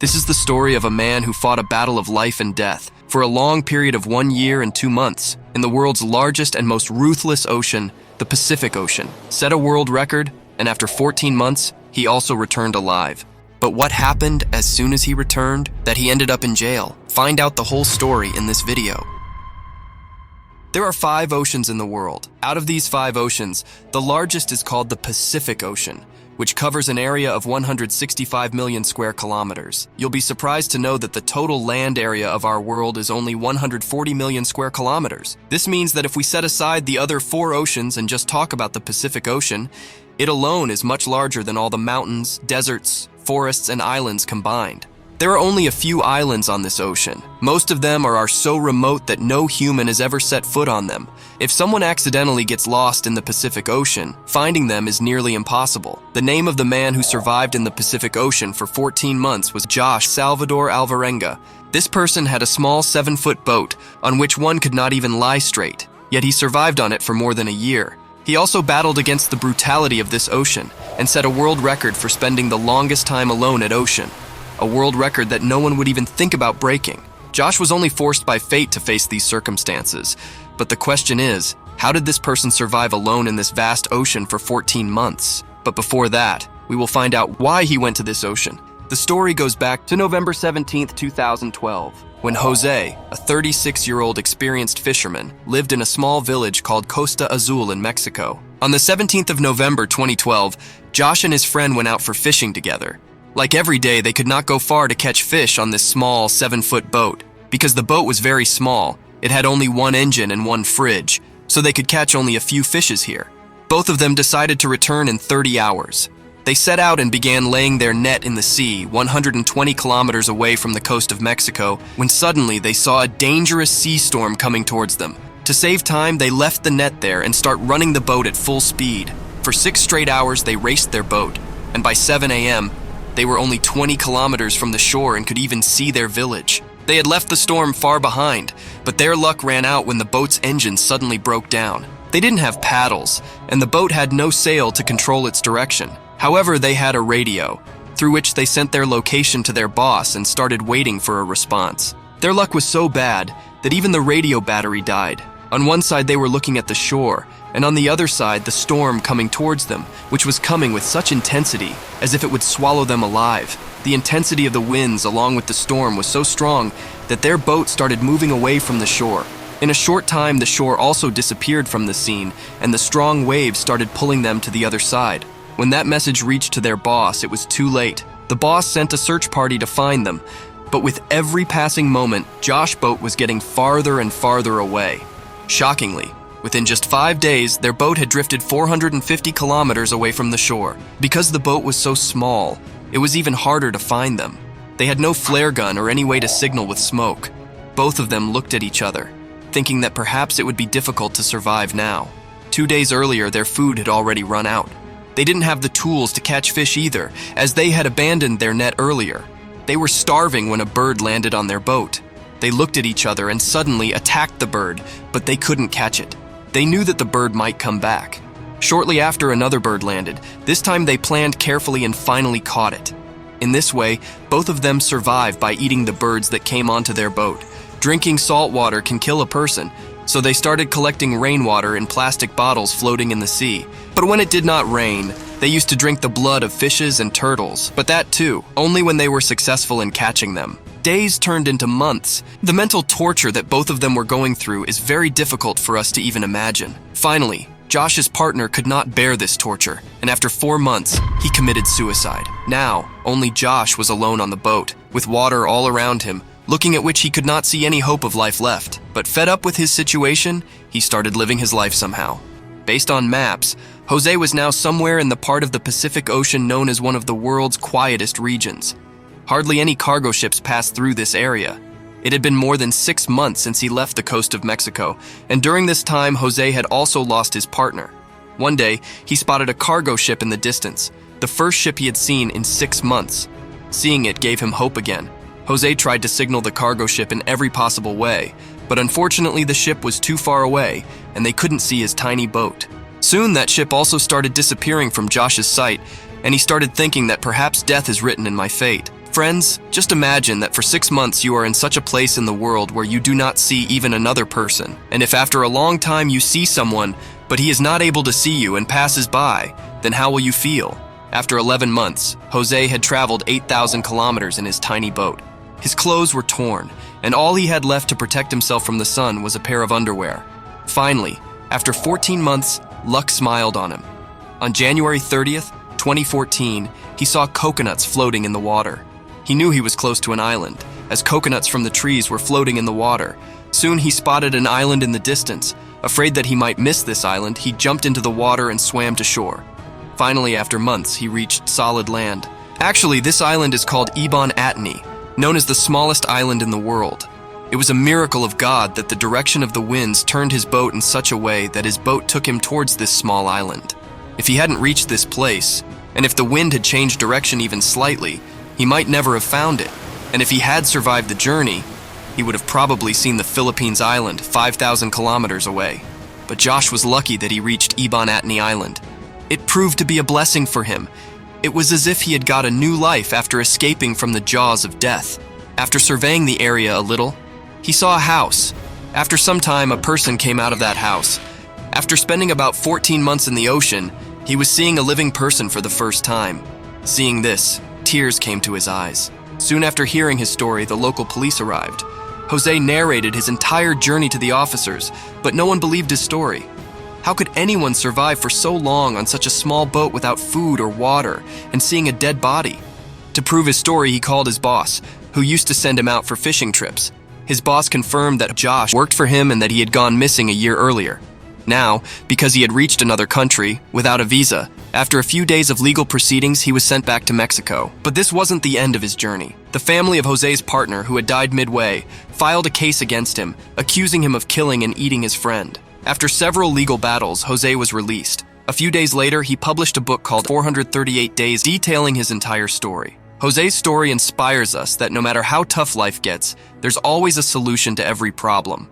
This is the story of a man who fought a battle of life and death for a long period of 1 year and 2 months in the world's largest and most ruthless ocean, the Pacific Ocean, set a world record, and after 14 months, he also returned alive. But what happened as soon as he returned that he ended up in jail? Find out the whole story in this video. There are 5 oceans in the world. Out of these 5 oceans, the largest is called the Pacific Ocean, which covers an area of 165 million square kilometers. You'll be surprised to know that the total land area of our world is only 140 million square kilometers. This means that if we set aside the other 4 oceans and just talk about the Pacific Ocean, it alone is much larger than all the mountains, deserts, forests, and islands combined. There are only a few islands on this ocean. Most of them are so remote that no human has ever set foot on them. If someone accidentally gets lost in the Pacific Ocean, finding them is nearly impossible. The name of the man who survived in the Pacific Ocean for 14 months was Jose Salvador Alvarenga. This person had a small 7-foot boat on which one could not even lie straight, yet he survived on it for more than a year. He also battled against the brutality of this ocean and set a world record for spending the longest time alone at ocean. A world record that no one would even think about breaking. Josh was only forced by fate to face these circumstances. But the question is, how did this person survive alone in this vast ocean for 14 months? But before that, we will find out why he went to this ocean. The story goes back to November 17th, 2012, when Jose, a 36-year-old experienced fisherman, lived in a small village called Costa Azul in Mexico. On the 17th of November 2012, Josh and his friend went out for fishing together. Like every day, they could not go far to catch fish on this small 7-foot boat. Because the boat was very small, it had only 1 engine and 1 fridge, so they could catch only a few fishes here. Both of them decided to return in 30 hours. They set out and began laying their net in the sea, 120 kilometers away from the coast of Mexico, when suddenly they saw a dangerous sea storm coming towards them. To save time, they left the net there and start running the boat at full speed. For 6 straight hours, they raced their boat, and by 7 a.m., they were only 20 kilometers from the shore and could even see their village. They had left the storm far behind, but their luck ran out when the boat's engine suddenly broke down. They didn't have paddles, and the boat had no sail to control its direction. However, they had a radio, through which they sent their location to their boss and started waiting for a response. Their luck was so bad that even the radio battery died. On one side, they were looking at the shore, and on the other side, the storm coming towards them, which was coming with such intensity, as if it would swallow them alive. The intensity of the winds along with the storm was so strong that their boat started moving away from the shore. In a short time, the shore also disappeared from the scene, and the strong waves started pulling them to the other side. When that message reached to their boss, it was too late. The boss sent a search party to find them, but with every passing moment, Josh's boat was getting farther and farther away. Shockingly, within just 5 days, their boat had drifted 450 kilometers away from the shore. Because the boat was so small, it was even harder to find them. They had no flare gun or any way to signal with smoke. Both of them looked at each other, thinking that perhaps it would be difficult to survive now. 2 days earlier, their food had already run out. They didn't have the tools to catch fish either, as they had abandoned their net earlier. They were starving when a bird landed on their boat. They looked at each other and suddenly attacked the bird, but they couldn't catch it. They knew that the bird might come back. Shortly after, another bird landed. This time they planned carefully and finally caught it. In this way, both of them survived by eating the birds that came onto their boat. Drinking salt water can kill a person, so they started collecting rainwater in plastic bottles floating in the sea. But when it did not rain, they used to drink the blood of fishes and turtles, but that too, only when they were successful in catching them. Days turned into months. The mental torture that both of them were going through is very difficult for us to even imagine. Finally, Josh's partner could not bear this torture, and after 4 months, he committed suicide. Now, only Josh was alone on the boat, with water all around him, looking at which he could not see any hope of life left. But fed up with his situation, he started living his life somehow. Based on maps, Jose was now somewhere in the part of the Pacific Ocean known as one of the world's quietest regions. Hardly any cargo ships passed through this area. It had been more than 6 months since he left the coast of Mexico, and during this time, Jose had also lost his partner. One day, he spotted a cargo ship in the distance, the first ship he had seen in 6 months. Seeing it gave him hope again. Jose tried to signal the cargo ship in every possible way, but unfortunately the ship was too far away, and they couldn't see his tiny boat. Soon that ship also started disappearing from Josh's sight, and he started thinking that perhaps death is written in my fate. Friends, just imagine that for 6 months you are in such a place in the world where you do not see even another person. And if after a long time you see someone, but he is not able to see you and passes by, then how will you feel? After 11 months, Jose had traveled 8,000 kilometers in his tiny boat. His clothes were torn, and all he had left to protect himself from the sun was a pair of underwear. Finally, after 14 months, luck smiled on him. On January 30th, 2014, he saw coconuts floating in the water. He knew he was close to an island, as coconuts from the trees were floating in the water. Soon he spotted an island in the distance. Afraid that he might miss this island, he jumped into the water and swam to shore. Finally, after months, he reached solid land. Actually, this island is called Ibon Atni, known as the smallest island in the world. It was a miracle of God that the direction of the winds turned his boat in such a way that his boat took him towards this small island. If he hadn't reached this place, and if the wind had changed direction even slightly, he might never have found it. And if he had survived the journey, he would have probably seen the Philippines island 5,000 kilometers away. But Josh was lucky that he reached Ibon Atni Island. It proved to be a blessing for him. It was as if he had got a new life after escaping from the jaws of death. After surveying the area a little, he saw a house. After some time, a person came out of that house. After spending about 14 months in the ocean, he was seeing a living person for the first time. Seeing this, tears came to his eyes. Soon after hearing his story, the local police arrived. Jose narrated his entire journey to the officers, but no one believed his story. How could anyone survive for so long on such a small boat without food or water and seeing a dead body? To prove his story, he called his boss, who used to send him out for fishing trips. His boss confirmed that Josh worked for him and that he had gone missing a year earlier. Now, because he had reached another country without a visa, after a few days of legal proceedings, he was sent back to Mexico. But this wasn't the end of his journey. The family of Jose's partner, who had died midway, filed a case against him, accusing him of killing and eating his friend. After several legal battles, Jose was released. A few days later, he published a book called 438 Days, detailing his entire story. Jose's story inspires us that no matter how tough life gets, there's always a solution to every problem.